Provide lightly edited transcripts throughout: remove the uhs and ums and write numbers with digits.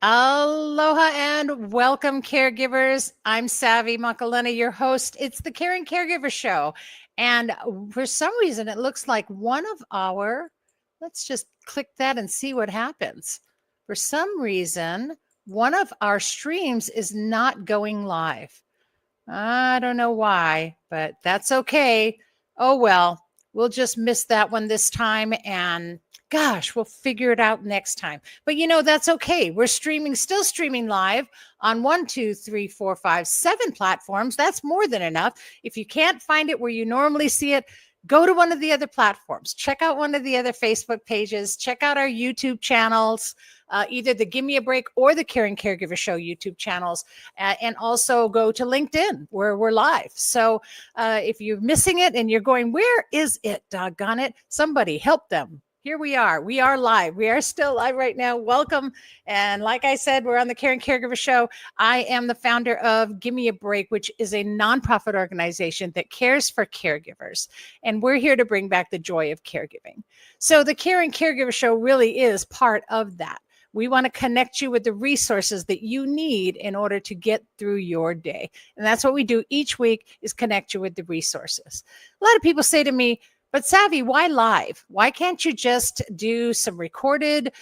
Aloha and welcome, caregivers. I'm Savy Makalena, your host. It's the Caring Caregiver Show. And for some reason, it looks like let's just click that and see what happens. For some reason, one of our streams is not going live. I don't know why, but that's okay. Oh, well, we'll just miss that one this time. And gosh, we'll figure it out next time. But that's okay. We're still streaming live on 7 platforms. That's more than enough. If you can't find it where you normally see it, go to one of the other platforms. Check out one of the other Facebook pages. Check out our YouTube channels, either the Gimme a Break or the Caring Caregiver Show YouTube channels, and also go to LinkedIn where we're live. So if you're missing it and you're going, where is it? Doggone it. Somebody help them. Here we are. We are live. We are still live right now. Welcome. And like I said, we're on the Caring Caregiver Show. I am the founder of Gimme a Break, which is a nonprofit organization that cares for caregivers. And we're here to bring back the joy of caregiving. So the Caring Caregiver Show really is part of that. We want to connect you with the resources that you need in order to get through your day. And that's what we do each week, is connect you with the resources. A lot of people say to me, but Savy, why live? Why can't you just do some recorded,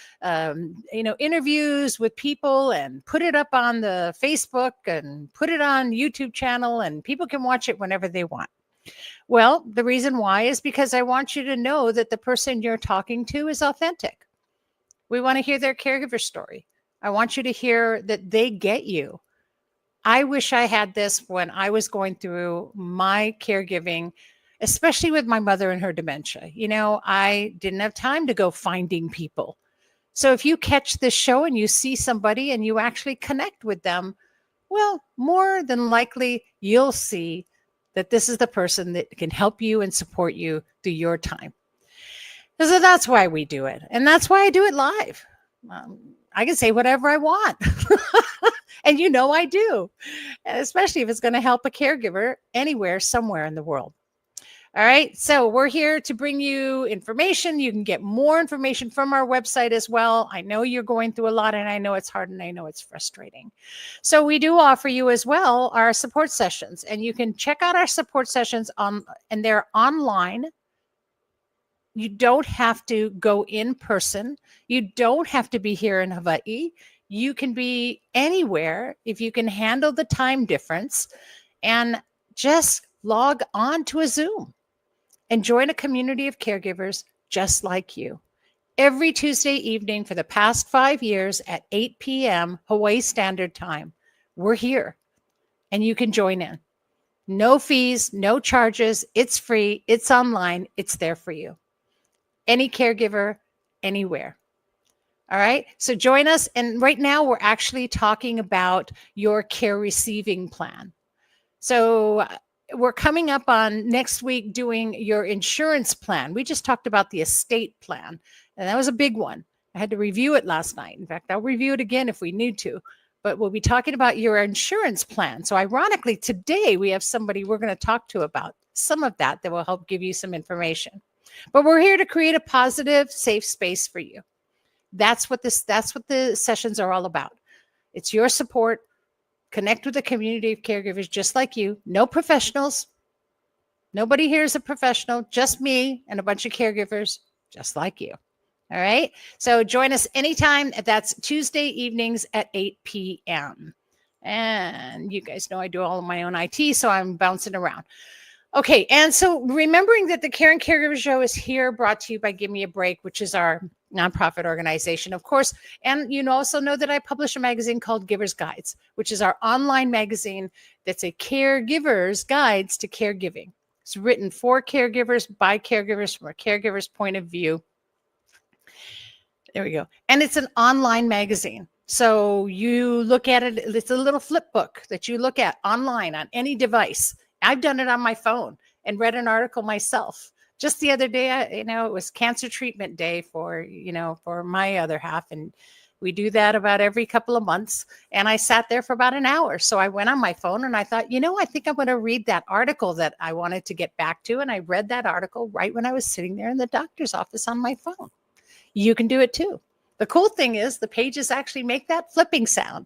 interviews with people and put it up on the Facebook and put it on YouTube channel and people can watch it whenever they want? Well, the reason why is because I want you to know that the person you're talking to is authentic. We want to hear their caregiver story. I want you to hear that they get you. I wish I had this when I was going through my caregiving, especially with my mother and her dementia. I didn't have time to go finding people. So if you catch this show and you see somebody and you actually connect with them, well, more than likely, you'll see that this is the person that can help you and support you through your time. So that's why we do it. And that's why I do it live. I can say whatever I want. And I do, especially if it's going to help a caregiver anywhere, somewhere in the world. All right. So we're here to bring you information. You can get more information from our website as well. I know you're going through a lot and I know it's hard and I know it's frustrating. So we do offer you as well our support sessions, and you can check out our support sessions and they're online. You don't have to go in person. You don't have to be here in Hawaii. You can be anywhere if you can handle the time difference and just log on to a Zoom and join a community of caregivers just like you. Every Tuesday evening for the past 5 years at 8 p.m. Hawaii Standard Time, we're here and you can join in. No fees, no charges. It's free. It's online. It's there for you. Any caregiver, anywhere. All right. So join us. And right now we're actually talking about your care receiving plan. So we're coming up on next week doing your insurance plan. We just talked about the estate plan, and that was a big one. I had to review it last night. In fact, I'll review it again if we need to, but we'll be talking about your insurance plan. So ironically, today we have somebody we're going to talk to about some of that will help give you some information. But we're here to create a positive, safe space for you. That's what the sessions are all about. It's your support. Connect with a community of caregivers just like you. No professionals. Nobody here is a professional. Just me and a bunch of caregivers just like you. All right. So join us anytime. That's Tuesday evenings at 8 p.m. And you guys know I do all of my own IT, so I'm bouncing around. Okay. And so remembering that the Caring Caregiver Show is here, brought to you by Gimme a Break, which is our nonprofit organization, of course. And you also know that I publish a magazine called Giver's Guides, which is our online magazine that's a caregiver's guides to caregiving. It's written for caregivers, by caregivers, from a caregiver's point of view. There we go. And it's an online magazine. So you look at it, it's a little flip book that you look at online on any device. I've done it on my phone and read an article myself. Just the other day, it was cancer treatment day for my other half. And we do that about every couple of months. And I sat there for about an hour. So I went on my phone and I thought, I think I'm going to read that article that I wanted to get back to. And I read that article right when I was sitting there in the doctor's office on my phone. You can do it too. The cool thing is the pages actually make that flipping sound.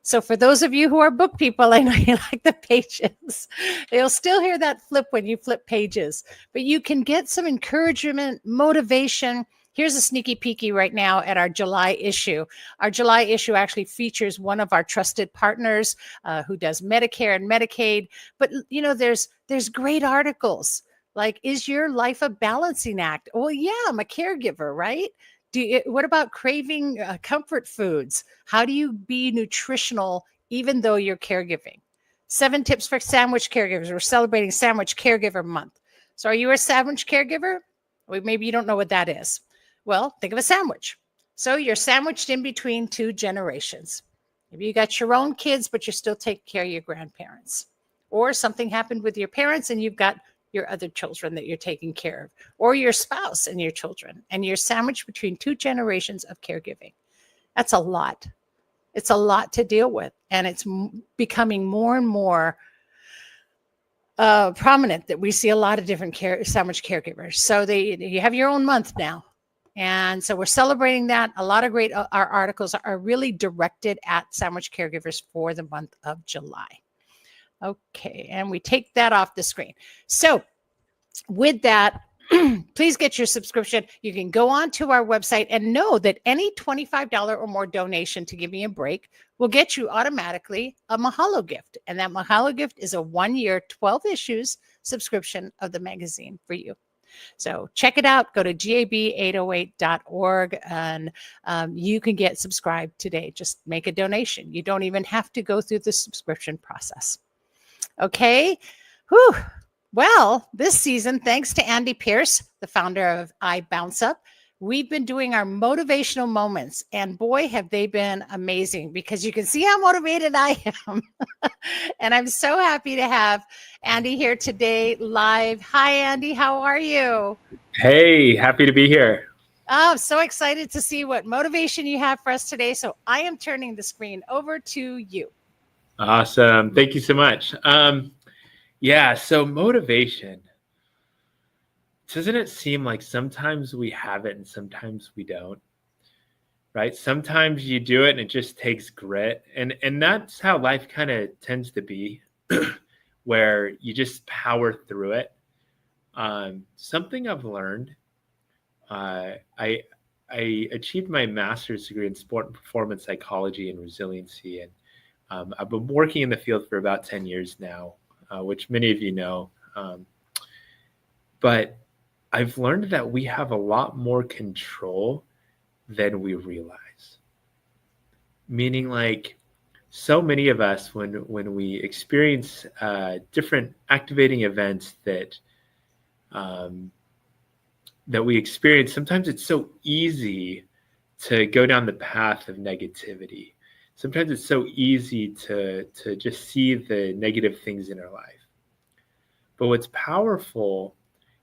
So for those of you who are book people, I know you like the pages. You'll still hear that flip when you flip pages, but you can get some encouragement, motivation. Here's a sneaky peeky right now at our July issue. Our July issue actually features one of our trusted partners who does Medicare and Medicaid. But there's great articles like, is your life a balancing act? Well, yeah, I'm a caregiver, right? What about craving comfort foods? How do you be nutritional even though you're caregiving? 7 tips for sandwich caregivers. We're celebrating Sandwich Caregiver Month. So are you a sandwich caregiver? Well, maybe you don't know what that is. Well, think of a sandwich. So you're sandwiched in between 2 generations. Maybe you got your own kids, but you're still taking care of your grandparents. Or something happened with your parents and you've got your other children that you're taking care of, or your spouse and your children, and you're sandwiched between 2 generations of caregiving. That's a lot. It's a lot to deal with, and it's becoming more and more prominent that we see a lot of different sandwich caregivers. So you have your own month now, and so we're celebrating that. A lot of great our articles are really directed at sandwich caregivers for the month of July. Okay, and we take that off the screen. So with that, please get your subscription. You can go on to our website and know that any $25 or more donation to Give Me a Break will get you automatically a Mahalo gift. And that Mahalo gift is a 1-year, 12 issues subscription of the magazine for you. So check it out. Go to gab808.org and you can get subscribed today. Just make a donation. You don't even have to go through the subscription process. Okay. Whew. Well, this season, thanks to Andy Pierce, the founder of iBOUNCE, we've been doing our motivational moments. And boy, have they been amazing, because you can see how motivated I am. And I'm so happy to have Andy here today live. Hi, Andy. How are you? Hey, happy to be here. Oh, I'm so excited to see what motivation you have for us today. So I am turning the screen over to you. Awesome. Thank you so much. So motivation, doesn't it seem like sometimes we have it and sometimes we don't, right? Sometimes you do it and it just takes grit. And that's how life kind of tends to be, where you just power through it. Something I've learned, I achieved my master's degree in sport and performance psychology and resiliency. And I've been working in the field for about 10 years now, which many of you know. But I've learned that we have a lot more control than we realize. Meaning, like, so many of us, when we experience different activating events that we experience, sometimes it's so easy to go down the path of negativity. Sometimes it's so easy to just see the negative things in our life. But what's powerful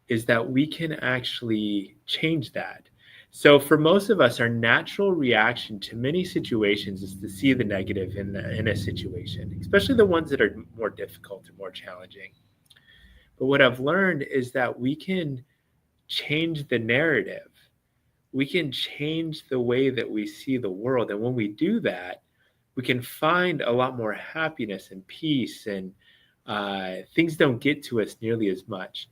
is that we can actually change that. So for most of us, our natural reaction to many situations is to see the negative in a situation, especially the ones that are more difficult or more challenging. But what I've learned is that we can change the narrative. We can change the way that we see the world. And when we do that, we can find a lot more happiness and peace, and things don't get to us nearly as much.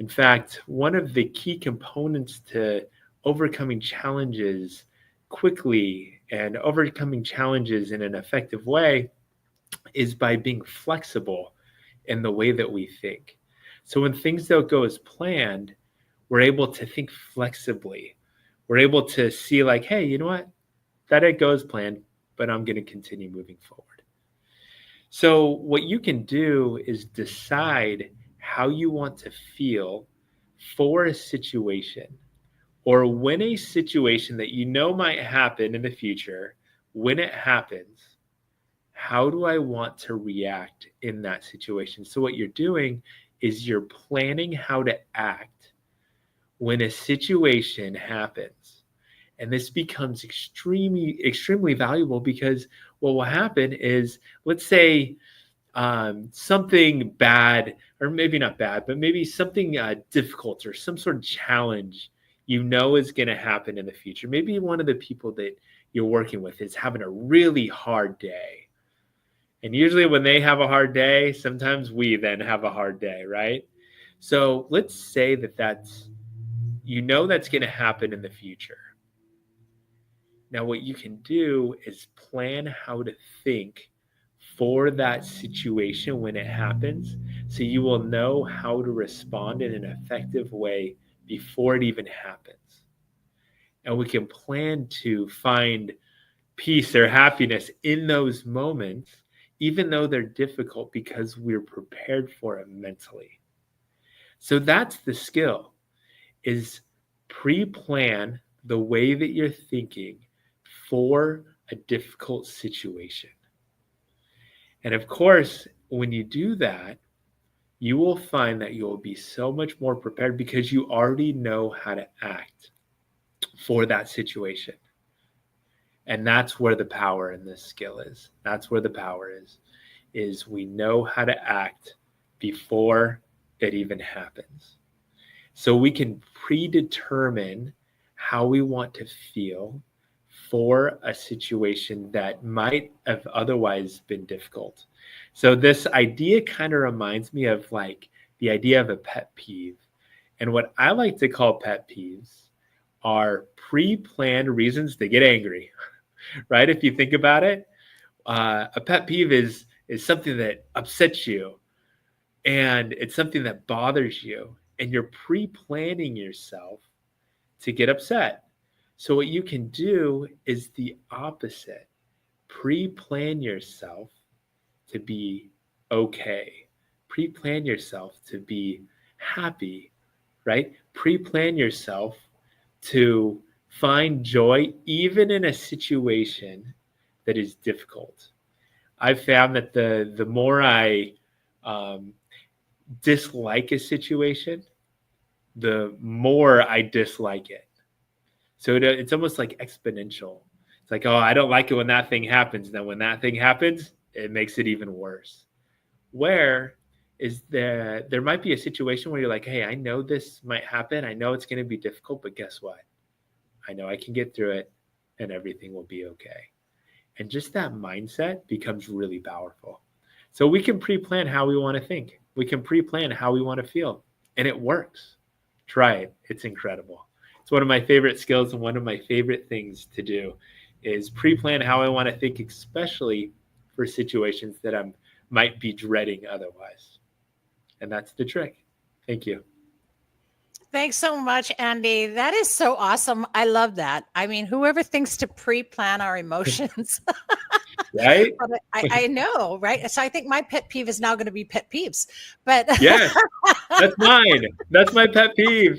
In fact, one of the key components to overcoming challenges quickly and overcoming challenges in an effective way is by being flexible in the way that we think. So when things don't go as planned, we're able to think flexibly. We're able to see, like, hey, you know what? That didn't go as planned, but I'm going to continue moving forward. So what you can do is decide how you want to feel for a situation, or when a situation that you know might happen in the future, when it happens, how do I want to react in that situation? So what you're doing is you're planning how to act when a situation happens. And this becomes extremely, extremely valuable, because what will happen is, let's say something bad, or maybe not bad, but maybe something difficult or some sort of challenge you know is going to happen in the future. Maybe one of the people that you're working with is having a really hard day. And usually when they have a hard day, sometimes we then have a hard day, right? So let's say that that's going to happen in the future. Now, what you can do is plan how to think for that situation when it happens, so you will know how to respond in an effective way before it even happens. And we can plan to find peace or happiness in those moments, even though they're difficult, because we're prepared for it mentally. So that's the skill, is pre-plan the way that you're thinking for a difficult situation. And of course, when you do that, you will find that you will be so much more prepared because you already know how to act for that situation. And that's where the power in this skill is. That's where the power is we know how to act before it even happens. So we can predetermine how we want to feel for a situation that might have otherwise been difficult. So this idea kind of reminds me of like the idea of a pet peeve. And what I like to call pet peeves are pre-planned reasons to get angry, right? If you think about it, a pet peeve is something that upsets you, and it's something that bothers you, and you're pre-planning yourself to get upset. So what you can do is the opposite. Pre-plan yourself to be okay. Pre-plan yourself to be happy, right? Pre-plan yourself to find joy even in a situation that is difficult. I've found that the more I dislike a situation, the more I dislike it. So it's almost like exponential. It's like, oh, I don't like it when that thing happens. And then when that thing happens, it makes it even worse. Where is there might be a situation where you're like, hey, I know this might happen. I know it's going to be difficult, but guess what? I know I can get through it and everything will be okay. And just that mindset becomes really powerful. So we can pre-plan how we want to think. We can pre-plan how we want to feel. And it works. Try it. It's incredible. It's one of my favorite skills, and one of my favorite things to do is pre-plan how I want to think, especially for situations that I might be dreading otherwise. And that's the trick. Thank you. Thanks so much, Andy. That is so awesome. I love that. I mean, whoever thinks to pre-plan our emotions. Right? I know, right? So I think my pet peeve is now going to be pet peeves. But yes, that's mine. That's my pet peeve.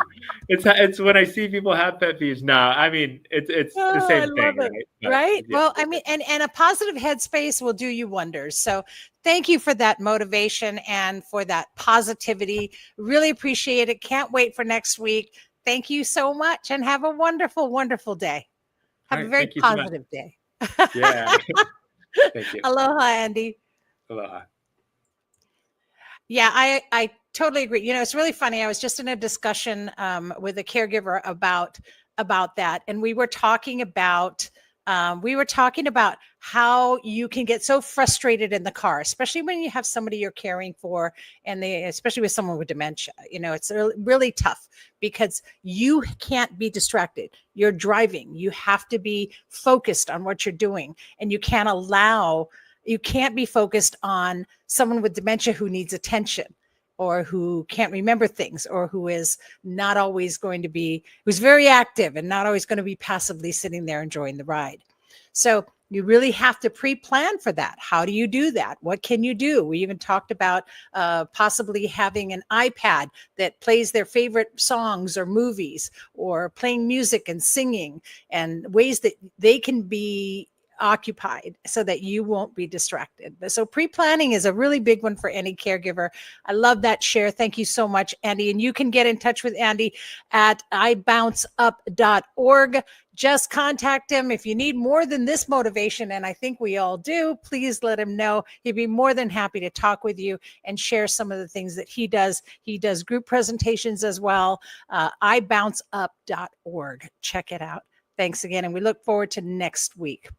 It's when I see people have pet peeves. No, I mean it's the same thing, right? Right? Yeah. Well, I mean, and a positive headspace will do you wonders. So thank you for that motivation and for that positivity. Really appreciate it. Can't wait for next week. Thank you so much, and have a wonderful, wonderful day. Have a very positive day. Yeah. Thank you. Aloha, Andy. Aloha. Yeah, I totally agree. You know, it's really funny. I was just in a discussion with a caregiver about that, and we were talking about how you can get so frustrated in the car, especially when you have somebody you're caring for, and especially with someone with dementia. You know, it's really tough because you can't be distracted. You're driving. You have to be focused on what you're doing, and you can't be focused on someone with dementia who needs attention, or who can't remember things, or who is not always going to be, who's very active and not always going to be passively sitting there enjoying the ride. So you really have to pre-plan for that. How do you do that? What can you do? We even talked about possibly having an iPad that plays their favorite songs or movies, or playing music and singing, and ways that they can be occupied so that you won't be distracted. So pre-planning is a really big one for any caregiver. I love that share. Thank you so much, Andy. And you can get in touch with Andy at iBOUNCEUP.org. Just contact him. If you need more than this motivation, and I think we all do, please let him know. He'd be more than happy to talk with you and share some of the things that he does. He does group presentations as well. iBOUNCEUP.org. Check it out. Thanks again. And we look forward to next week.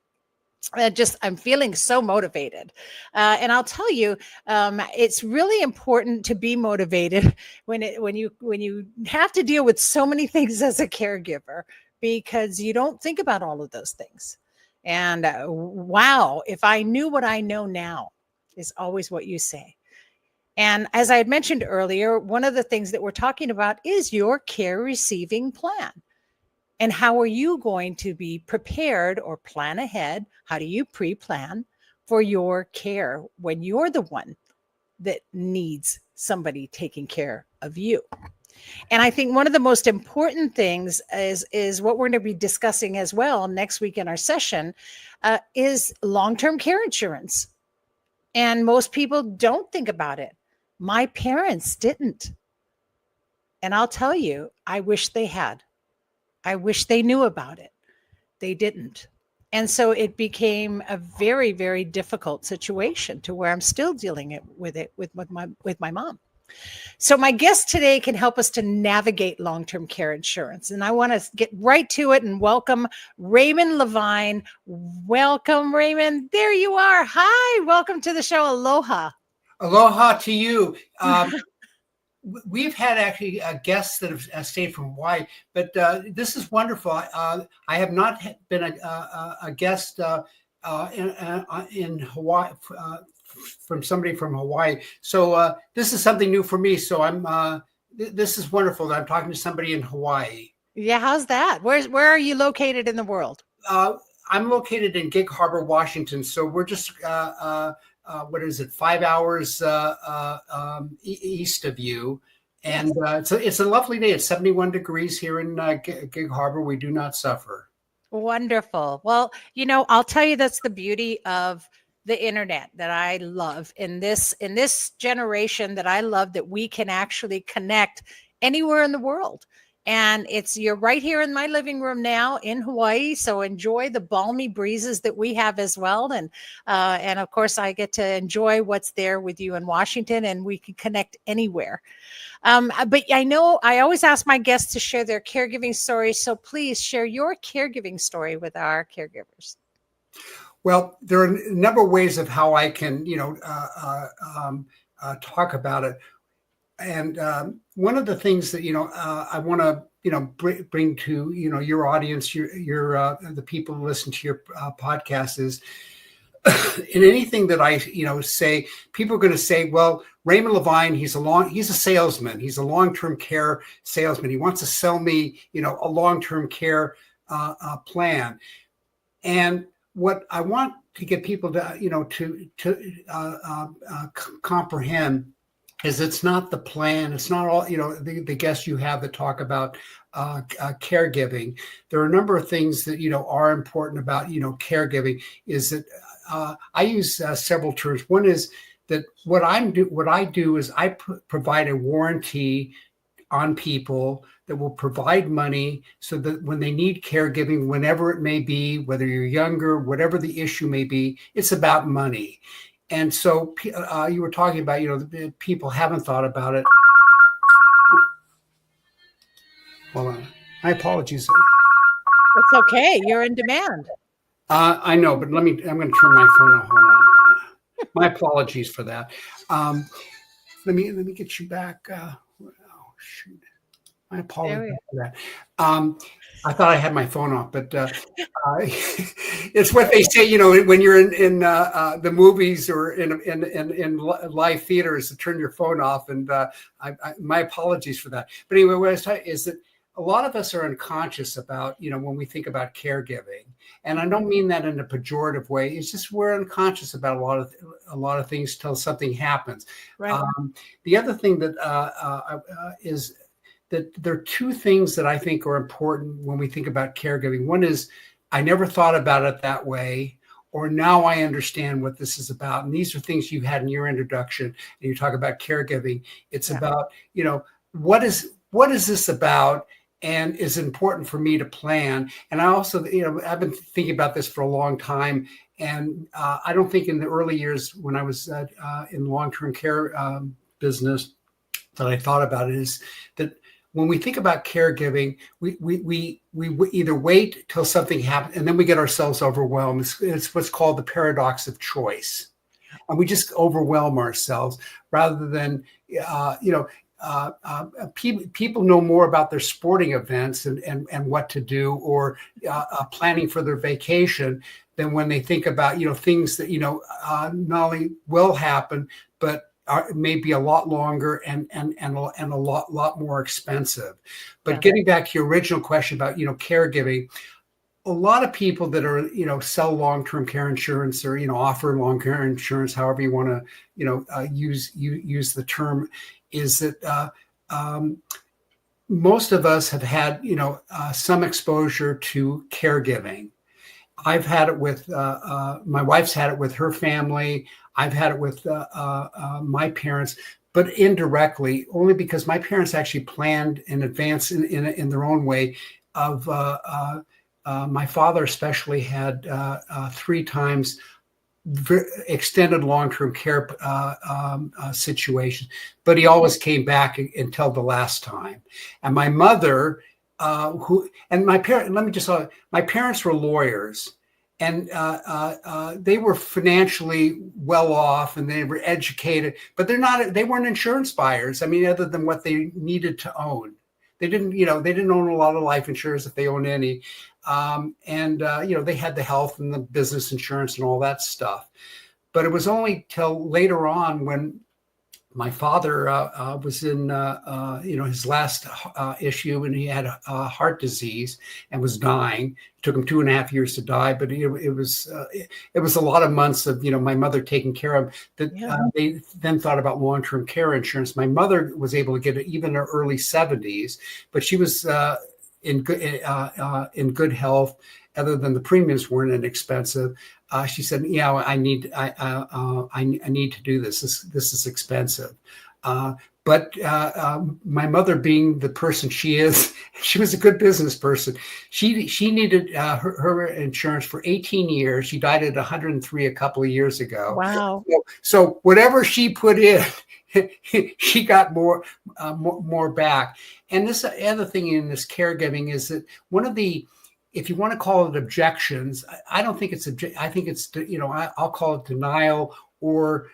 I'm feeling so motivated. And I'll tell you, it's really important to be motivated when you have to deal with so many things as a caregiver, because you don't think about all of those things. And wow, if I knew what I know now is always what you say. And as I had mentioned earlier, one of the things that we're talking about is your care receiving plan. And how are you going to be prepared or plan ahead? How do you pre-plan for your care when you're the one that needs somebody taking care of you? And I think one of the most important things is what we're going to be discussing as well next week in our session is long-term care insurance. And most people don't think about it. My parents didn't. And I'll tell you, I wish they had. I wish they knew about it. They didn't. And so it became a very, very difficult situation to where I'm still dealing with my mom. So my guest today can help us to navigate long-term care insurance. And I want to get right to it and welcome Raymond Lavine. Welcome, Raymond. There you are. Hi, welcome to the show. Aloha. Aloha to you. We've had actually guests that have stayed from Hawaii, but this is wonderful. I have not been a guest in Hawaii from somebody from Hawaii. So this is something new for me. So this is wonderful that I'm talking to somebody in Hawaii. Yeah, how's that? Where are you located in the world? I'm located in Gig Harbor, Washington. So we're just 5 hours east of you. And it's a lovely day. It's 71 degrees here in Gig Harbor. We do not suffer. Wonderful. Well, I'll tell you, that's the beauty of the internet that I love in this generation, that I love that we can actually connect anywhere in the world. And you're right here in my living room now in Hawaii. So enjoy the balmy breezes that we have as well. And of course, I get to enjoy what's there with you in Washington, and we can connect anywhere. But I know I always ask my guests to share their caregiving stories. So please share your caregiving story with our caregivers. Well, there are a number of ways of how I can, talk about it. And one of the things that, I want to, bring to, your audience, your the people who listen to your podcast is in anything that I, say, people are going to say, well, Raymond Lavine, he's a salesman. He's a long-term care salesman. He wants to sell me, a long-term care plan. And what I want to get people to, comprehend is it's not the plan. It's not all, the guests you have that talk about caregiving. There are a number of things that, are important about, caregiving. Is that I use several terms. One is that what I do is I provide a warranty on people that will provide money so that when they need caregiving, whenever it may be, whether you're younger, whatever the issue may be, it's about money. And so you were talking about, people haven't thought about it. Hold on. My apologies. It's okay. You're in demand. I know, but I'm going to turn my phone off. Hold on. My apologies for that. Let me get you back. Oh, shoot. My apologies for that. I thought I had my phone off, but it's what they say, when you're in the movies or in live theaters, to turn your phone off. And my apologies for that. But anyway, what I was talking is that a lot of us are unconscious about, when we think about caregiving, and I don't mean that in a pejorative way. It's just we're unconscious about a lot of things till something happens. Right. The other thing that is that there are two things that I think are important when we think about caregiving. One is I never thought about it that way, or now I understand what this is about. And these are things you had in your introduction, and you talk about caregiving. It's about, what is this about? And is important for me to plan. And I also, I've been thinking about this for a long time. And I don't think in the early years when I was in long-term care business that I thought about it is that when we think about caregiving, we either wait till something happens and then we get ourselves overwhelmed. It's what's called the paradox of choice. And we just overwhelm ourselves rather than, people know more about their sporting events and what to do, or planning for their vacation, than when they think about, things that, not only will happen, but may be a lot longer and a lot more expensive. But getting back to your original question about, caregiving, a lot of people that are, sell long-term care insurance or, offer long-term care insurance, however you want to, use the term, is that most of us have had, some exposure to caregiving. I've had it with, my wife's had it with her family. I've had it with my parents, but indirectly, only because my parents actually planned in advance in their own way of, my father especially had 3 times extended long-term care situation, but he always came back until the last time. And my mother, my parents were lawyers, and they were financially well off and they were educated, but they weren't insurance buyers. I mean, other than what they needed to own. They didn't own a lot of life insurance if they owned any. They had the health and the business insurance and all that stuff. But it was only till later on when my father was in, his last issue, and he had heart disease and was dying. It took him 2.5 years to die, but it was a lot of months of, my mother taking care of that. They then thought about long-term care insurance. My mother was able to get it even in her early 70s, but she was in good health, other than the premiums weren't inexpensive. She said, I need to do this. This is expensive. But my mother, being the person she is, she was a good business person. She needed her insurance for 18 years. She died at 103 a couple of years ago. Wow. So whatever she put in, she got more back. And this other thing in this caregiving is that one of the, if you want to call it objections, I don't think it's I think it's, I'll call it denial, or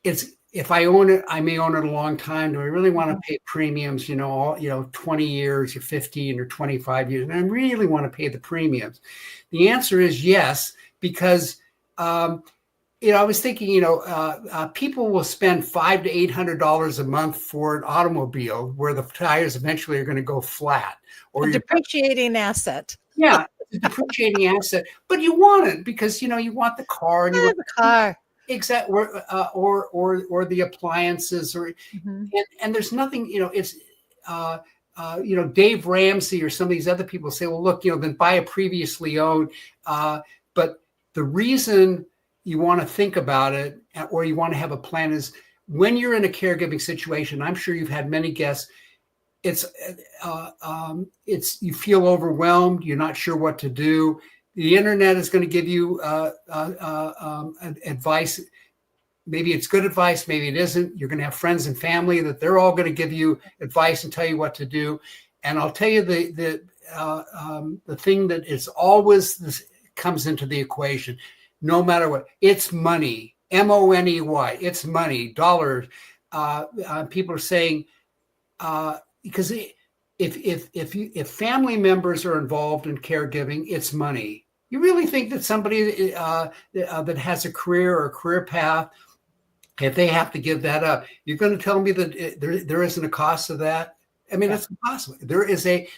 it's, if I own it, I may own it a long time. Do I really want to pay premiums, 20 years or 15 or 25 years? And I really want to pay the premiums. The answer is yes, because, I was thinking, people will spend $500 to $800 a month for an automobile where the tires eventually are going to go flat. Or a depreciating asset. Yeah, it's a depreciating asset. But you want it because, you want the car. And you want the car. Exactly. Or the appliances. And there's nothing, it's, Dave Ramsey or some of these other people say, well, look, then buy a previously owned. But the reason you want to think about it, or you want to have a plan, is when you're in a caregiving situation. I'm sure you've had many guests. It's you feel overwhelmed. You're not sure what to do. The internet is going to give you advice. Maybe it's good advice. Maybe it isn't. You're going to have friends and family that they're all going to give you advice and tell you what to do. And I'll tell you the thing that is always this comes into the equation. No matter what, it's money, money, it's money, dollars. People are saying, because if family members are involved in caregiving, it's money. You really think that somebody that has a career or a career path, if they have to give that up, you're going to tell me that there isn't a cost to that? I mean, that's impossible. There's a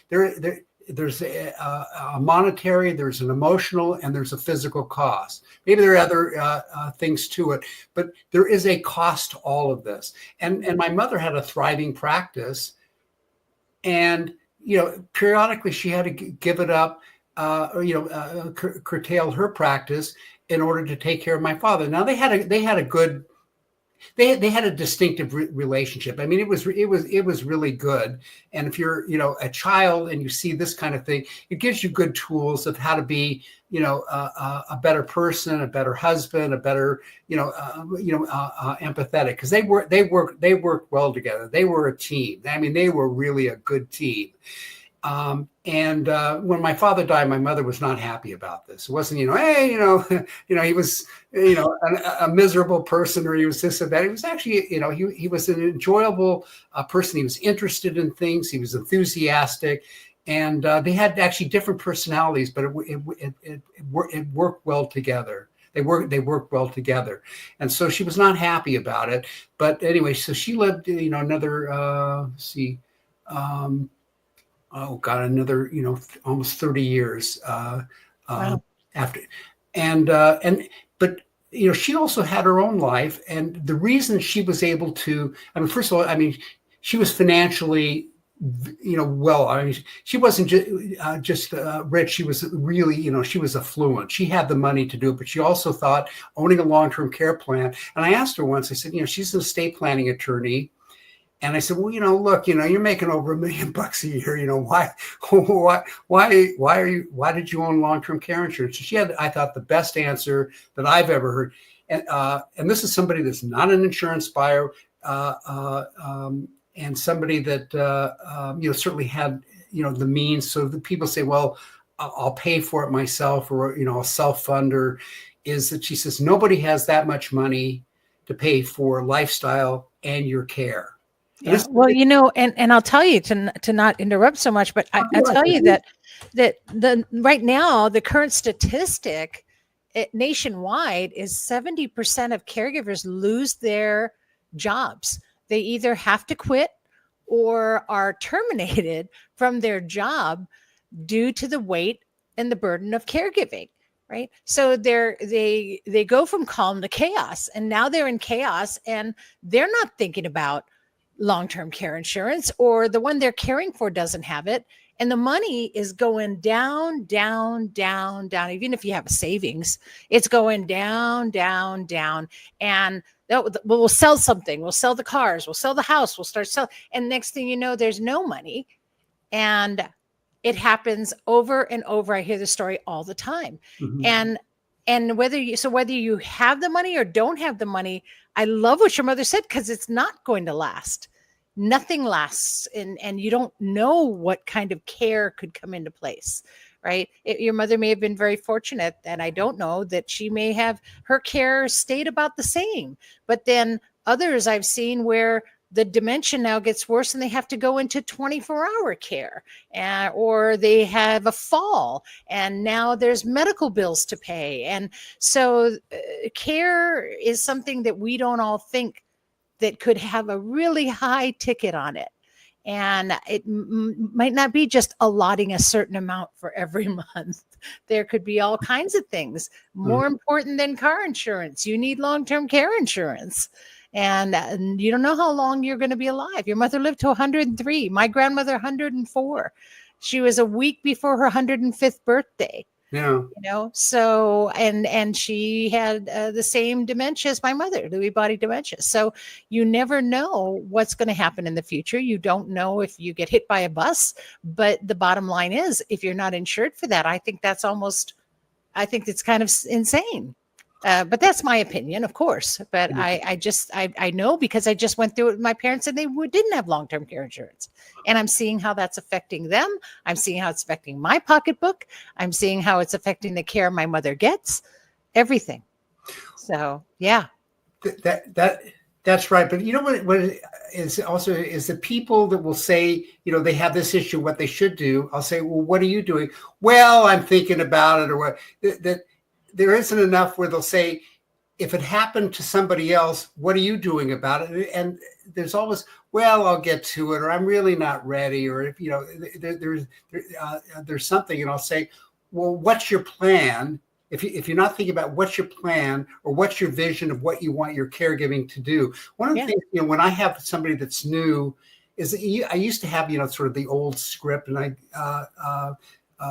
monetary, there's an emotional, and there's a physical cost. Maybe there are other things to it, but there is a cost to all of this. And my mother had a thriving practice, and periodically she had to give it up. curtailed her practice in order to take care of my father. Now they had a good. They had a distinctive relationship. I mean, it was really good. And if you're, a child and you see this kind of thing, it gives you good tools of how to be, a better person, a better husband, a better, empathetic, because they worked well together. They were a team. I mean, they were really a good team. And when my father died, my mother was not happy about this. It wasn't, hey, he was, a miserable person, or he was this or that. He was actually, he was an enjoyable person. He was interested in things. He was enthusiastic, and they had actually different personalities, but it worked well together. They worked well together, and so she was not happy about it. But anyway, so she lived, another, another, almost 30 years Wow. after. But she also had her own life. And the reason she was able to, first of all, she was financially, well, she wasn't just rich. She was really, she was affluent. She had the money to do it, but she also thought owning a long-term care plan. And I asked her once, I said, she's an estate planning attorney. And I said, well, look, you're making over $1 million a year. Why did you own long-term care insurance? She had, I thought, the best answer that I've ever heard. And this is somebody that's not an insurance buyer, and somebody that, certainly had, the means. So the people say, well, I'll pay for it myself, or, I'll self-fund, or is that she says, nobody has that much money to pay for lifestyle and your care. Yeah. Well, and I'll tell you to not interrupt so much, but I'll tell you that the right now, the current statistic nationwide is 70% of caregivers lose their jobs. They either have to quit or are terminated from their job due to the weight and the burden of caregiving. Right. So they go from calm to chaos, and now they're in chaos, and they're not thinking about long-term care insurance, or the one they're caring for doesn't have it. And the money is going down, down, down, down. Even if you have a savings, it's going down, down, down. And we'll sell something. We'll sell the cars. We'll sell the house. We'll start selling. And next thing you know, there's no money. And it happens over and over. I hear the story all the time. Mm-hmm. And whether you have the money or don't have the money, I love what your mother said, because it's not going to last. Nothing lasts, and you don't know what kind of care could come into place, right? Your mother may have been very fortunate, and I don't know, that she may have her care stayed about the same. But then others I've seen where the dementia now gets worse and they have to go into 24-hour care, or they have a fall and now there's medical bills to pay. And so care is something that we don't all think that could have a really high ticket on it. And it might not be just allotting a certain amount for every month. There could be all kinds of things more important than car insurance. You need long-term care insurance. And you don't know how long you're going to be alive. Your mother lived to 103. My grandmother, 104. She was a week before her 105th birthday. Yeah. So, and she had the same dementia as my mother, Lewy body dementia. So you never know what's going to happen in the future. You don't know if you get hit by a bus, but the bottom line is, if you're not insured for that, I think it's kind of insane. But that's my opinion, of course. But I know, because I just went through it with my parents, and they didn't have long-term care insurance. And I'm seeing how that's affecting them. I'm seeing how it's affecting my pocketbook. I'm seeing how it's affecting the care my mother gets, everything. So, yeah. That's right. But you know what is also is the people that will say, they have this issue, what they should do. I'll say, well, what are you doing? Well, I'm thinking about it, or what that. There isn't enough where they'll say, if it happened to somebody else, what are you doing about it? And there's always, well, I'll get to it, or I'm really not ready, or if there's something, and I'll say, well, what's your plan? If you're not thinking about what's your plan or what's your vision of what you want your caregiving to do. One of the things, when I have somebody that's new, is I used to have, sort of the old script, and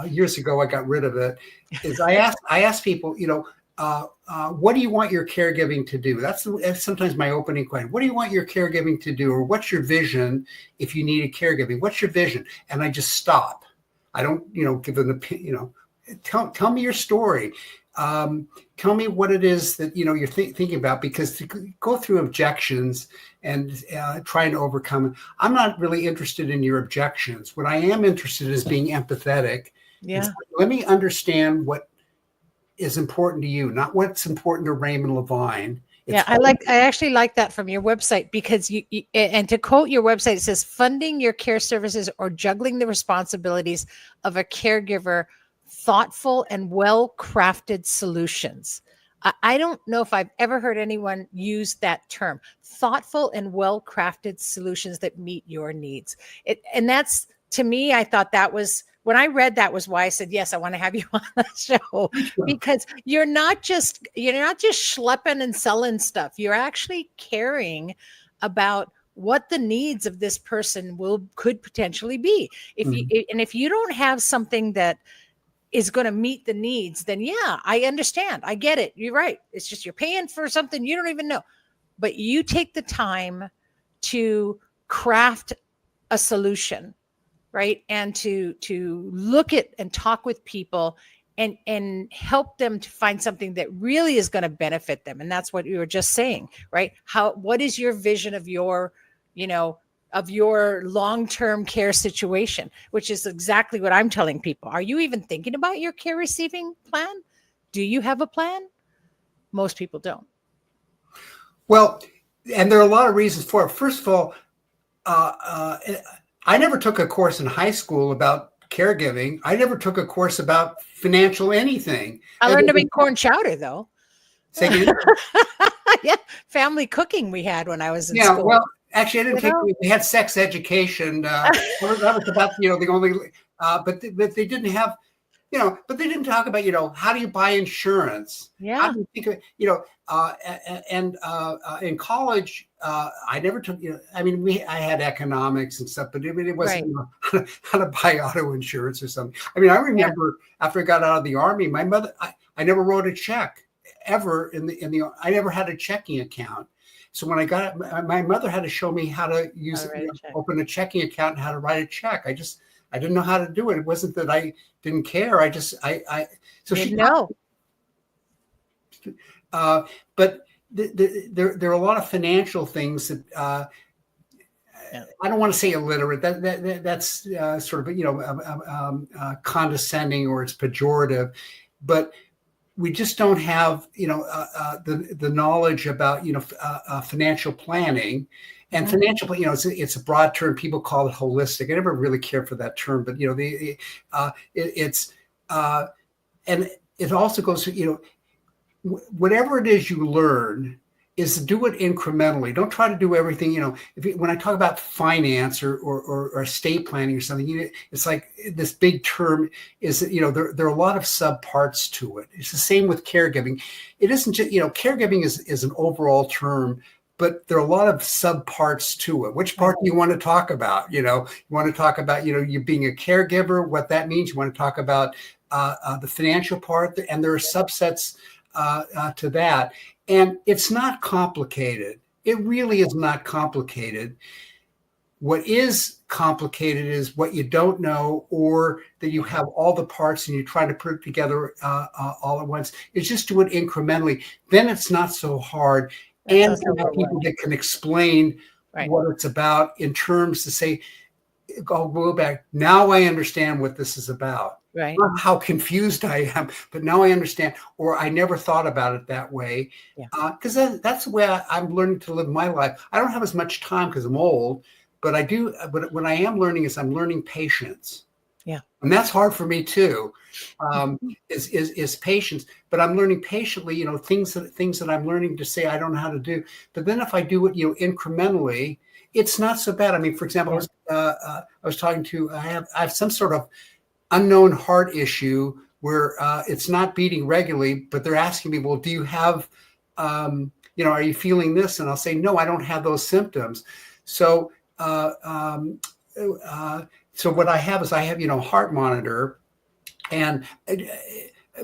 years ago, I got rid of it, is I ask people, what do you want your caregiving to do? That's sometimes my opening question. What do you want your caregiving to do? Or what's your vision if you need a caregiving? What's your vision? And I just stop. I don't, give an opinion, tell me your story. Tell me what it is that, you're thinking about, because to go through objections and trying to overcome it, I'm not really interested in your objections. What I am interested in is being empathetic. Yeah. Let me understand what is important to you, not what's important to Raymond Lavine. I actually like that from your website, because you and to quote your website, it says funding your care services or juggling the responsibilities of a caregiver, thoughtful and well-crafted solutions. I don't know if I've ever heard anyone use that term, thoughtful and well-crafted solutions that meet your needs. And that's, to me, I thought that was, when I read that was why I said, yes, I want to have you on the show, because you're not just schlepping and selling stuff. You're actually caring about what the needs of this person could potentially be. If you don't have something that is going to meet the needs, then yeah, I understand. I get it. You're right. It's just, you're paying for something you don't even know, but you take the time to craft a solution, right? And to look at and talk with people and help them to find something that really is going to benefit them. And that's what you were just saying, right? What is your vision of your, of your long-term care situation, which is exactly what I'm telling people. Are you even thinking about your care receiving plan? Do you have a plan? Most people don't. Well, and there are a lot of reasons for it. First of all, I never took a course in high school about caregiving. I never took a course about financial anything. I learned to make corn chowder, though. Say again? Yeah, family cooking we had when I was in school. Well, actually, I didn't take. We had sex education. That was about the only. But they didn't have, But they didn't talk about how do you buy insurance? Yeah. How do you think of and in college I never took. I had economics and stuff, but it wasn't how to buy auto insurance or something. I remember after I got out of the Army, my mother. I never wrote a check ever in the. I never had a checking account. So when I got it, my mother had to show me how to use open a checking account and how to write a check. I didn't know how to do it. It wasn't that I didn't care. So she know. But there are a lot of financial things that I don't want to say illiterate. That's sort of condescending, or it's pejorative, but we just don't have the knowledge about financial planning. And financial, it's a broad term. People call it holistic. I never really cared for that term, but and it also goes to whatever it is you learn is to do it incrementally. Don't try to do everything. When I talk about finance or estate planning or something, it's like this big term is that there are a lot of sub parts to it. It's the same with caregiving. It isn't just caregiving is an overall term. But there are a lot of sub parts to it. Which part do you want to talk about? You want to talk about, you being a caregiver, what that means. You want to talk about the financial part, and there are subsets to that. And it's not complicated. It really is not complicated. What is complicated is what you don't know, or that you have all the parts and you try to put it together all at once. It's just do it incrementally. Then it's not so hard. And you have people that can explain what it's about in terms to say, go back. Now I understand what this is about. Right. Not how confused I am, but now I understand, or I never thought about it that way. Because that's the way I'm learning to live my life. I don't have as much time because I'm old, but I do. But what I am learning is I'm learning patience. Yeah. And that's hard for me too, is patience. But I'm learning patiently, things that I'm learning to say I don't know how to do. But then if I do it, incrementally, it's not so bad. For example, I was talking to, I have some sort of unknown heart issue where it's not beating regularly, but they're asking me, well, do you have, are you feeling this? And I'll say, no, I don't have those symptoms. So, so what I have is a heart monitor, And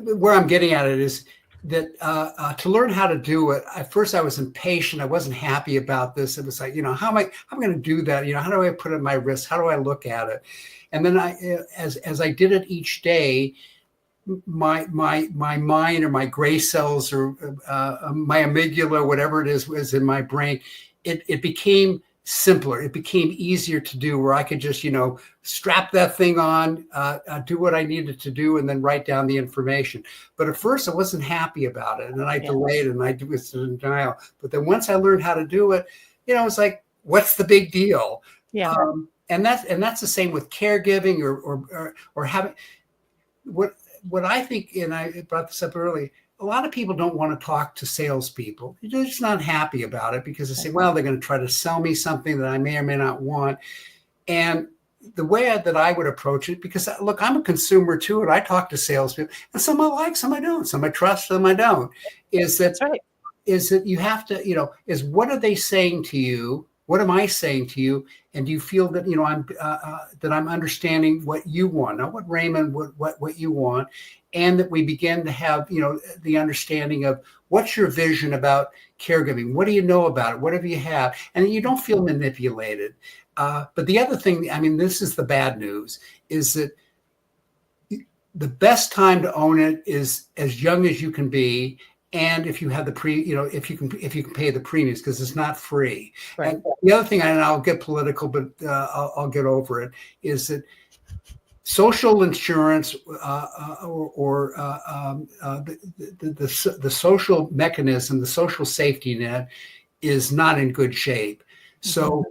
where I'm getting at it is that to learn how to do it, at first I was impatient. I wasn't happy about this. It was like, how am I going to do that? How do I put it in my wrist? How do I look at it? And then as I did it each day, my mind or my gray cells or my amygdala, whatever it is, was in my brain, it became simpler. It became easier to do, where I could just, strap that thing on, do what I needed to do, and then write down the information. But at first I wasn't happy about it. And then I delayed and I was in denial. But then once I learned how to do it, it's like, what's the big deal? Yeah. And that's the same with caregiving or having what I think, and I brought this up early, a lot of people don't want to talk to salespeople. They're just not happy about it because they say, well, they're going to try to sell me something that I may or may not want. And the way that I would approach it, because look, I'm a consumer too, and I talk to salespeople, and some I like, some I don't, some I trust, some I don't, is that you have to, is what are they saying to you? What am I saying to you? And do you feel that, I'm understanding what you want, not what Raymond, what you want, and that we begin to have, the understanding of what's your vision about caregiving? What do you know about it? What have you had? And you don't feel manipulated. But the other thing, this is the bad news, is that the best time to own it is as young as you can be. And if you have if you can pay the premiums, because it's not free. Right. And the other thing, and I'll get political, but I'll get over it, is that social insurance or the social mechanism, the social safety net, is not in good shape. So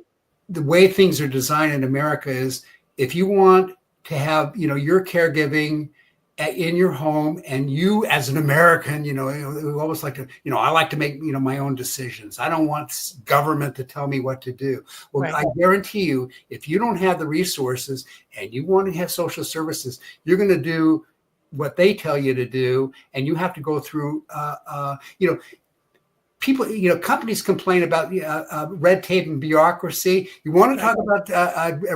the way things are designed in America is, if you want to have your caregiving in your home, and you as an American, we always like to, I like to make, my own decisions. I don't want government to tell me what to do. Well, right. I guarantee you, if you don't have the resources and you want to have social services, you're going to do what they tell you to do. And you have to go through, people, companies complain about red tape and bureaucracy. You want to talk about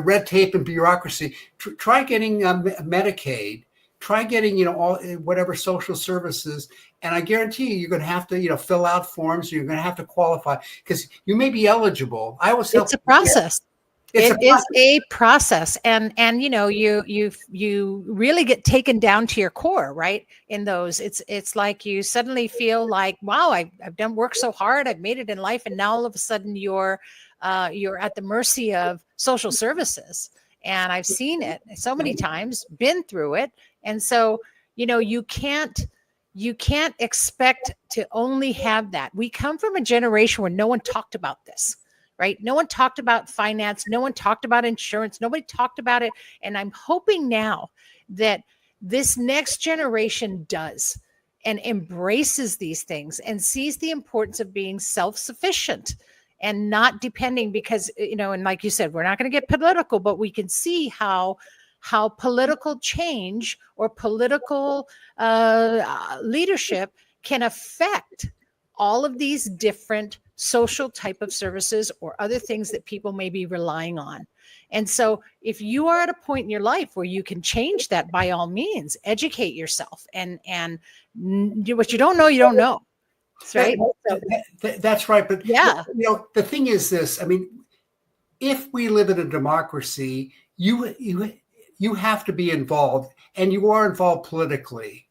red tape and bureaucracy, try getting Medicaid. Try getting, all whatever social services, and I guarantee you're going to have to, fill out forms. You're going to have to qualify, because you may be eligible. I always tell it's a process. It is a process, and you really get taken down to your core, right? In those, it's like you suddenly feel like, wow, I've done work so hard, I've made it in life, and now all of a sudden you're at the mercy of social services. And I've seen it so many times, been through it. And so, you can't expect to only have that. We come from a generation where no one talked about this, right? No one talked about finance. No one talked about insurance. Nobody talked about it. And I'm hoping now that this next generation does, and embraces these things and sees the importance of being self-sufficient and not depending, because, and like you said, we're not going to get political, but we can see how political change or political leadership can affect all of these different social type of services or other things that people may be relying on. And so if you are at a point in your life where you can change that, by all means, educate yourself and do what you don't know, you don't know. That's right. That's right. But yeah, the thing is this, if we live in a democracy, you have to be involved, and you are involved politically.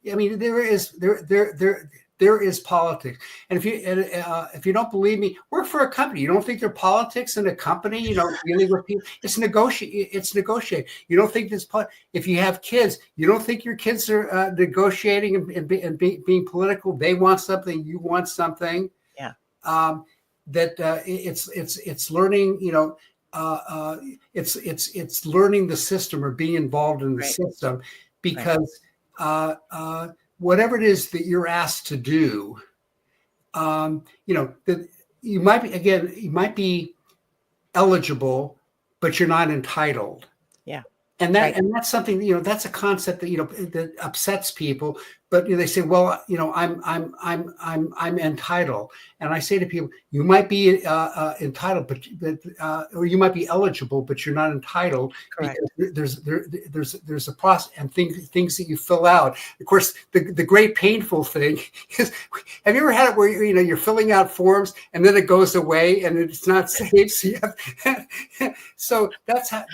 There is politics. And if you don't believe me, work for a company. You don't think there are politics in a company, dealing with people? It's negotiating. You don't think this, if you have kids, you don't think your kids are negotiating and being political? They want something, you want something. Yeah. It's learning, it's learning the system, or being involved in the system, because whatever it is that you're asked to do, that you might be eligible, but you're not entitled. Yeah. And that's something, that's a concept that, that upsets people, but they say, well, I'm entitled, and I say to people, you might be entitled, but or you might be eligible, but you're not entitled. Correct. Because there's a process and things that you fill out. Of course, the great painful thing is, have you ever had it where you're filling out forms and then it goes away and it's not saved? So that's how.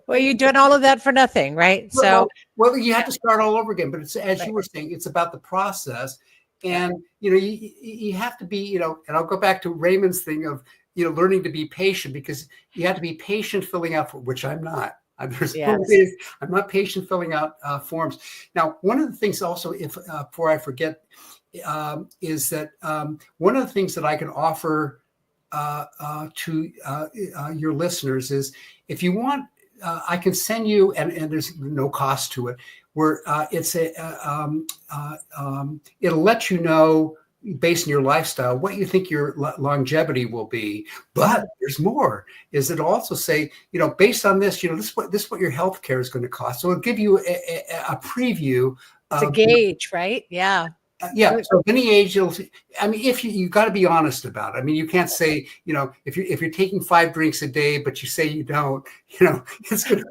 Well, you're doing all of that for nothing, right? So. Well, you have to start all over again, but it's, as you were saying, it's about the process, and you have to be, and I'll go back to Raymond's thing of learning to be patient, because you have to be patient filling out, which I'm not. I'm not patient filling out forms. Now, one of the things also, if before I forget, is that one of the things that I can offer to your listeners is, if you want. I can send you, and there's no cost to it, where it'll let you know, based on your lifestyle, what you think your longevity will be. But there's more. Is it'll also say, based on this, this is what your health care is going to cost. So it'll give you a preview. To gauge, right? Yeah. So any age, if you got to be honest about it. I mean, you can't say, if you're taking 5 drinks a day, but you say you don't, it's going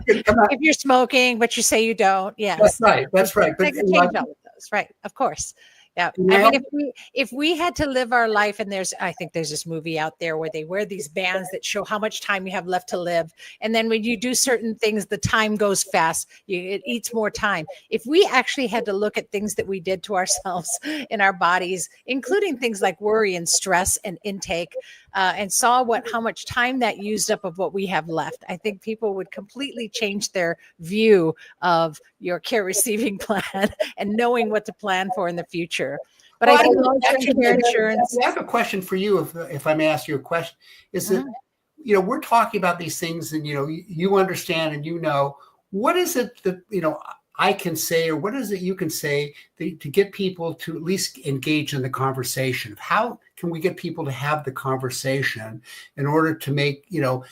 to come out. If you're smoking, but you say you don't, yes. That's right. But change all of those, right? Of course. Yeah. I mean, if we had to live our life, and I think there's this movie out there where they wear these bands that show how much time you have left to live. And then when you do certain things, the time goes fast. It eats more time. If we actually had to look at things that we did to ourselves in our bodies, including things like worry and stress and intake, and saw how much time that used up of what we have left, I think people would completely change their view of your care receiving plan and knowing what to plan for in the future. But I think long-term care insurance. I have a question for you, if I may ask you a question. Is that we're talking about these things, and you understand, and what is it that I can say, or what is it you can say to get people to at least engage in the conversation? How can we get people to have the conversation in order to make an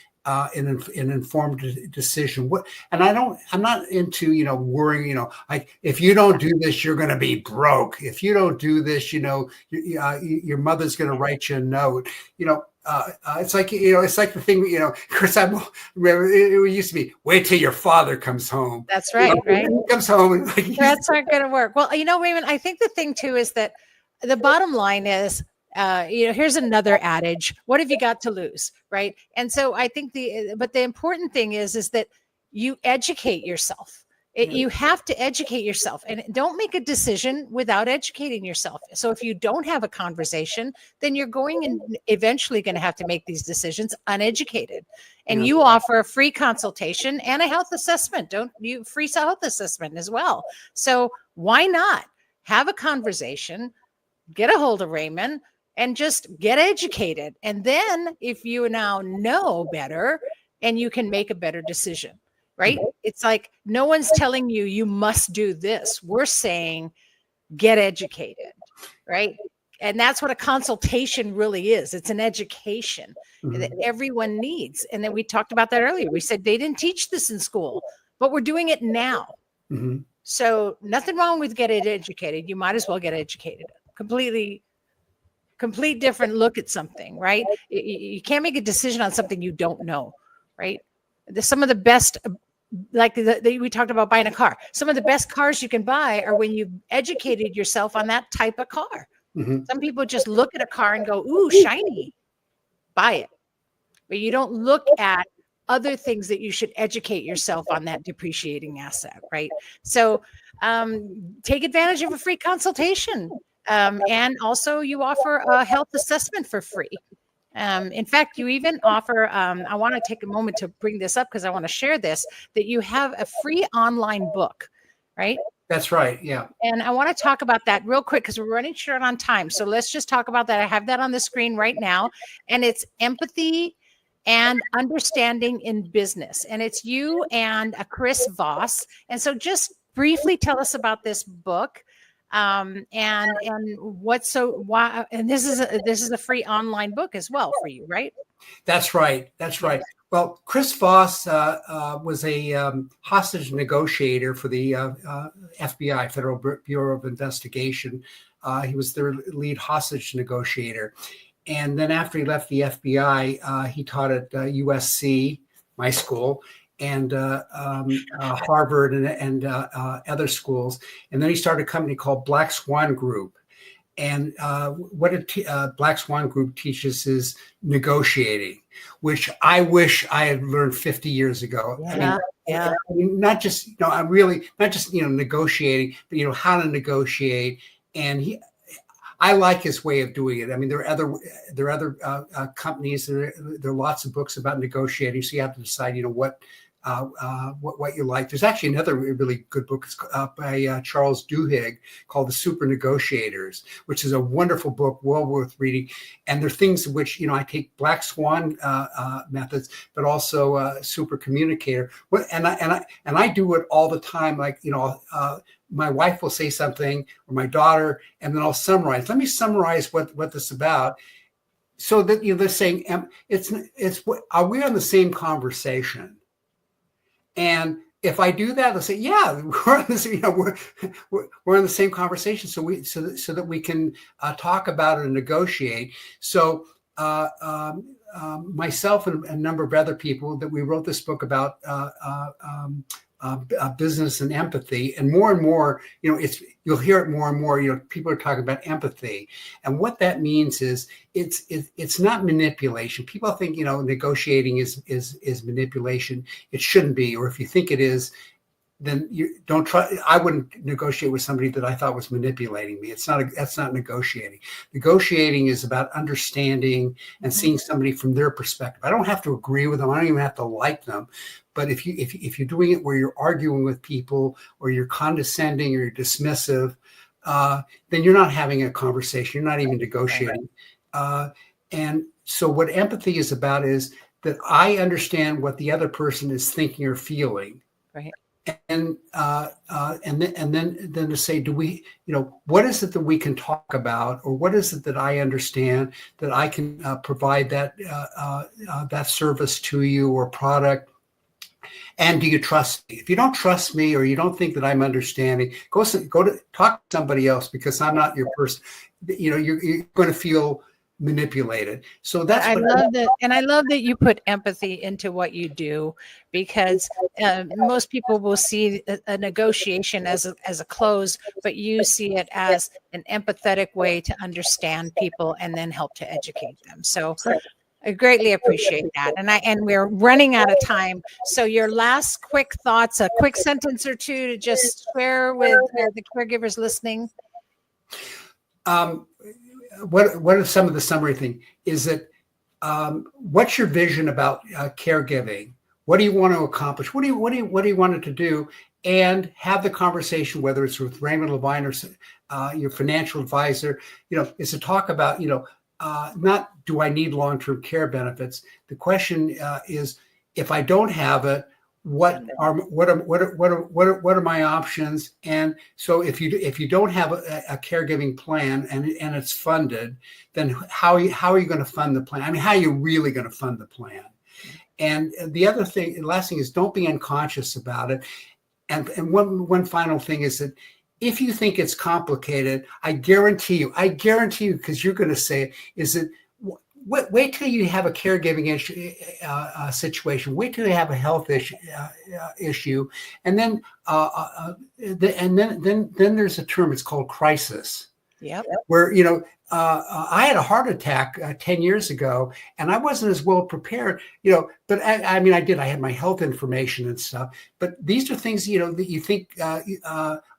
informed decision? I'm not into worrying. Like, if you don't do this, you're going to be broke. If you don't do this, your mother's going to write you a note. It's like the thing, Chris, it used to be, wait till your father comes home. That's right. Right. He comes home. And that's not going to work. Well, Raymond, I think the thing too is that the bottom line is, here's another adage: what have you got to lose? Right. And so I think the important thing is that you educate yourself. You have to educate yourself, and don't make a decision without educating yourself. So if you don't have a conversation, then you're eventually going to have to make these decisions uneducated. And you offer a free consultation and a health assessment. Free health assessment as well. So why not have a conversation, get a hold of Raymond, and just get educated. And then if you now know better, and you can make a better decision. Right? It's like, no one's telling you must do this. We're saying, get educated, right? And that's what a consultation really is. It's an education that everyone needs. And then we talked about that earlier. We said they didn't teach this in school, but we're doing it now. So nothing wrong with getting educated. You might as well get educated. Complete different look at something, right? You can't make a decision on something you don't know, right? Some of the best, like we talked about buying a car. Some of the best cars you can buy are when you've educated yourself on that type of car. Some people just look at a car and go, ooh, shiny, buy it. But you don't look at other things that you should educate yourself on that depreciating asset, right? So take advantage of a free consultation. And also you offer a health assessment for free. In fact, you even offer, I want to take a moment to bring this up because I want to share this, that you have a free online book, right? That's right. Yeah. And I want to talk about that real quick because we're running short on time. So let's just talk about that. I have that on the screen right now. And it's Empathy and Understanding in Business. And it's you and a Chris Voss. And so just briefly tell us about this book. And why, and this is a free online book as well for you, right? That's right. Well, Chris Voss was a hostage negotiator for the FBI, Federal Bureau of Investigation. He was their lead hostage negotiator. And then after he left the FBI, he taught at USC, my school, and Harvard and other schools. And then he started a company called Black Swan Group. And what Black Swan Group teaches is negotiating, which I wish I had learned 50 years ago. Yeah, I mean, not just, I'm really not just, negotiating, but, how to negotiate. And I like his way of doing it. I mean, there are other companies. There are lots of books about negotiating. So you have to decide, what you like. There's actually another really good book by Charles Duhigg called The Super Negotiators, which is a wonderful book, well worth reading. And there are things in which, I take Black Swan methods, but also Super Communicator. And I do it all the time. Like, my wife will say something, or my daughter, and then I'll summarize. Let me summarize what this is about. So that, they're saying, are we on the same conversation? And if I do that, they'll say, "Yeah, we're on this. We're on the same conversation." So that we can talk about it and negotiate. So myself and a number of other people that we wrote this book about business and empathy, and more, you'll hear it more and more. People are talking about empathy, and what that means is it's not manipulation. People think negotiating is manipulation. It shouldn't be, or if you think it is, then you don't try. I wouldn't negotiate with somebody that I thought was manipulating me. That's not negotiating. Negotiating is about understanding and seeing somebody from their perspective. I don't have to agree with them. I don't even have to like them. But if you're doing it where you're arguing with people, or you're condescending, or you're dismissive, then you're not having a conversation. You're not even negotiating. And so what empathy is about is that I understand what the other person is thinking or feeling. Right. And then to say, do we, what is it that we can talk about, or what is it that I understand that I can provide that service to you or product? And do you trust me? If you don't trust me, or you don't think that I'm understanding, go to talk to somebody else, because I'm not your person. You're going to feel manipulated. So that's I love that. And I love that you put empathy into what you do, because most people will see a negotiation as a close, but you see it as an empathetic way to understand people and then help to educate them. So I greatly appreciate that. And we're running out of time. So your last quick thoughts, a quick sentence or two to just share with the caregivers listening. What are some of the summary thing is that what's your vision about caregiving? What do you want to accomplish? What do you want it to do? And have the conversation, whether it's with Raymond, Lavine, or your financial advisor, is to talk about, not do I need long-term care benefits? The question is, if I don't have it, what are my options? And so if you don't have a caregiving plan and it's funded, then how are you going to fund the plan? I mean, how are you really going to fund the plan? And the last thing is, don't be unconscious about it. And one final thing is that if you think it's complicated, I guarantee you, because you're going to say it, is that wait till you have a caregiving situation. Wait till you have a health issue, and then then there's a term. It's called crisis. Yep. Where I had a heart attack 10 years ago, and I wasn't as well prepared. But I mean, I did. I had my health information and stuff. But these are things that you think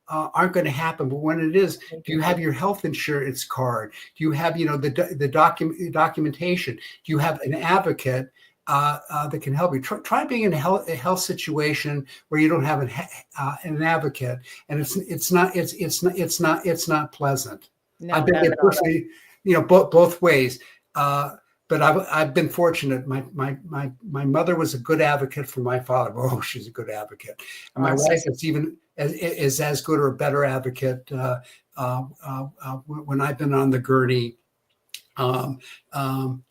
aren't going to happen. But when it is, do you have your health insurance card? Do you have the documentation? Do you have an advocate that can help you? Try being in a health situation where you don't have an advocate, and it's not pleasant. No, I've been there personally, both ways. But I've been fortunate. My mother was a good advocate for my father. Oh, she's a good advocate. And my wife is as good or a better advocate when I've been on the gurney. to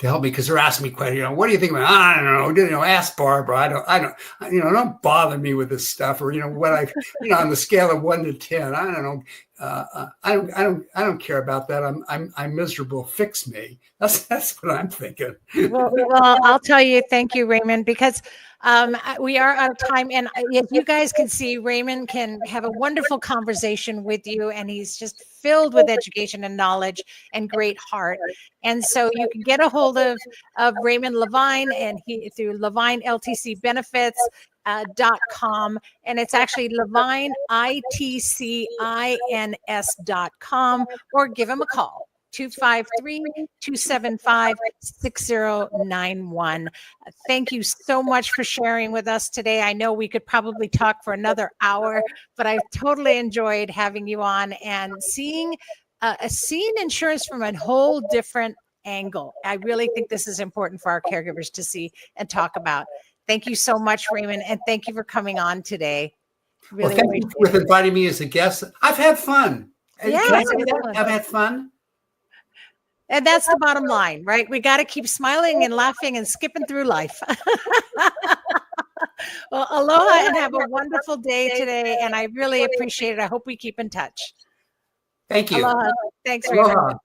help me, because they're asking me questions. What do you think about? I don't know. Ask Barbara. Don't bother me with this stuff, or what on the scale of 1 to 10. I don't know. I don't care about that. I'm miserable. Fix me. That's what I'm thinking. Well, I'll tell you, thank you, Raymond, because we are out of time. And if you guys can see, Raymond can have a wonderful conversation with you, and he's just filled with education and knowledge and great heart. And so you can get a hold of Raymond Lavine, and he through Lavine LTC Benefits. .com, and it's actually Lavine ITCINS.com, or give him a call 253-275-6091. Thank you so much for sharing with us today. I know we could probably talk for another hour, but I totally enjoyed having you on and seeing insurance from a whole different angle. I really think this is important for our caregivers to see and talk about. Thank you so much, Raymond, and thank you for coming on today. Really, thank you for inviting me as a guest. I've had fun. Yeah, I've had fun. And that's the bottom line, right? We got to keep smiling and laughing and skipping through life. Well, aloha and have a wonderful day today, and I really appreciate it. I hope we keep in touch. Thank you. Aloha. Thanks, Aloha. Raymond.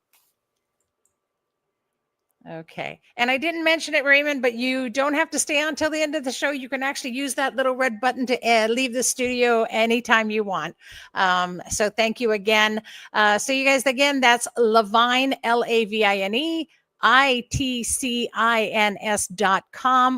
Okay. And I didn't mention it, Raymond, but you don't have to stay on till the end of the show. You can actually use that little red button to leave the studio anytime you want. So thank you again. So you guys, again, that's Lavine, Lavine, ITCINS.com,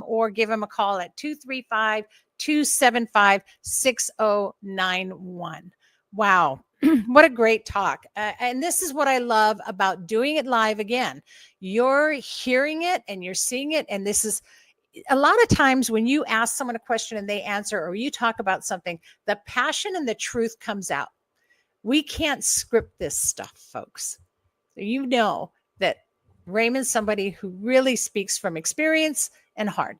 or give him a call at 235-275-6091. Wow. What a great talk. And this is what I love about doing it live again. You're hearing it and you're seeing it. And this is a lot of times when you ask someone a question and they answer, or you talk about something, the passion and the truth comes out. We can't script this stuff, folks. So you know that Raymond's somebody who really speaks from experience and heart.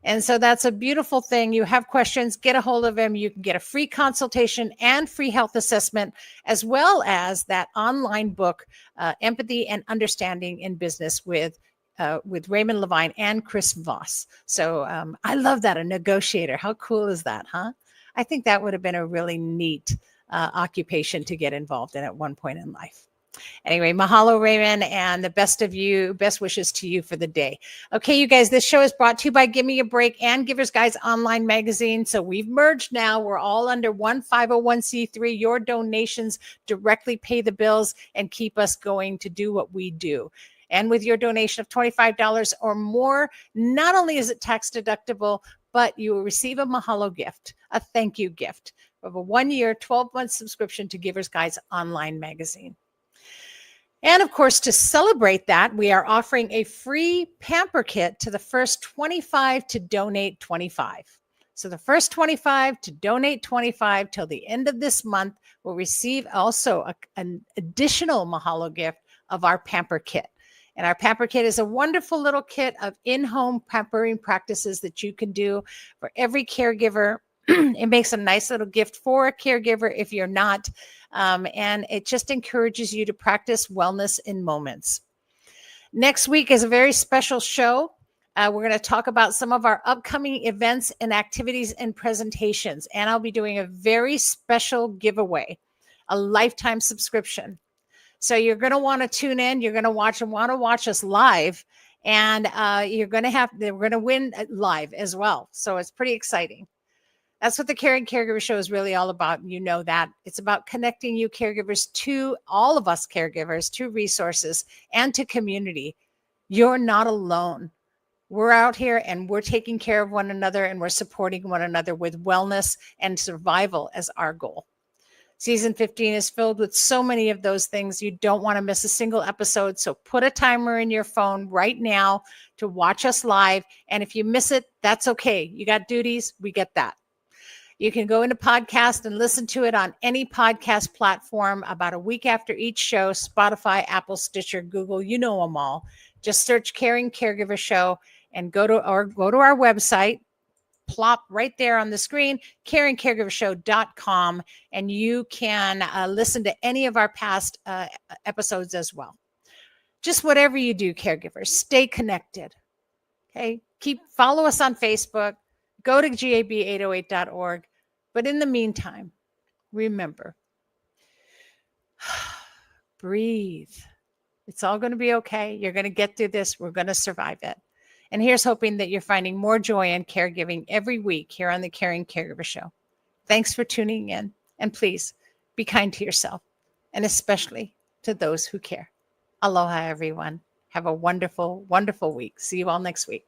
And so that's a beautiful thing. You have questions, get a hold of him. You can get a free consultation and free health assessment, as well as that online book, Empathy and Understanding in Business with Raymond Lavine and Chris Voss. So I love that, a negotiator. How cool is that, huh? I think that would have been a really neat occupation to get involved in at one point in life. Anyway, mahalo, Raymond, and the best of you, best wishes to you for the day. Okay, you guys, this show is brought to you by Gimme a Break and Givers Guides Online Magazine. So we've merged now. We're all under one 501c3. Your donations directly pay the bills and keep us going to do what we do. And with your donation of $25 or more, not only is it tax deductible, but you will receive a mahalo gift, a thank you gift of a 1-year, 12-month subscription to Givers Guides Online Magazine. And of course, to celebrate that, we are offering a free pamper kit to the first 25 to donate 25. So the first 25 to donate 25 till the end of this month will receive also an additional mahalo gift of our pamper kit. And our pamper kit is a wonderful little kit of in-home pampering practices that you can do for every caregiver. It makes a nice little gift for a caregiver if you're not. And it just encourages you to practice wellness in moments. Next week is a very special show. We're going to talk about some of our upcoming events and activities and presentations. And I'll be doing a very special giveaway, a lifetime subscription. So you're going to want to tune in. You're going to want to watch us live. And we're going to win live as well. So it's pretty exciting. That's what the Caring Caregiver Show is really all about. You know that. It's about connecting you caregivers to all of us caregivers, to resources and to community. You're not alone. We're out here and we're taking care of one another and we're supporting one another with wellness and survival as our goal. Season 15 is filled with so many of those things. You don't want to miss a single episode. So put a timer in your phone right now to watch us live. And if you miss it, that's okay. You got duties. We get that. You can go into podcast and listen to it on any podcast platform about a week after each show, Spotify, Apple, Stitcher, Google, you know them all. Just search Caring Caregiver Show and go to our website, plop right there on the screen, caringcaregivershow.com, and you can listen to any of our past episodes as well. just whatever you do, caregivers, stay connected. Okay. Follow us on Facebook, go to gab808.org. But in the meantime, remember, breathe. It's all going to be okay. You're going to get through this. We're going to survive it. And here's hoping that you're finding more joy in caregiving every week here on the Caring Caregiver Show. Thanks for tuning in. And please be kind to yourself, and especially to those who care. Aloha, everyone. Have a wonderful, wonderful week. See you all next week.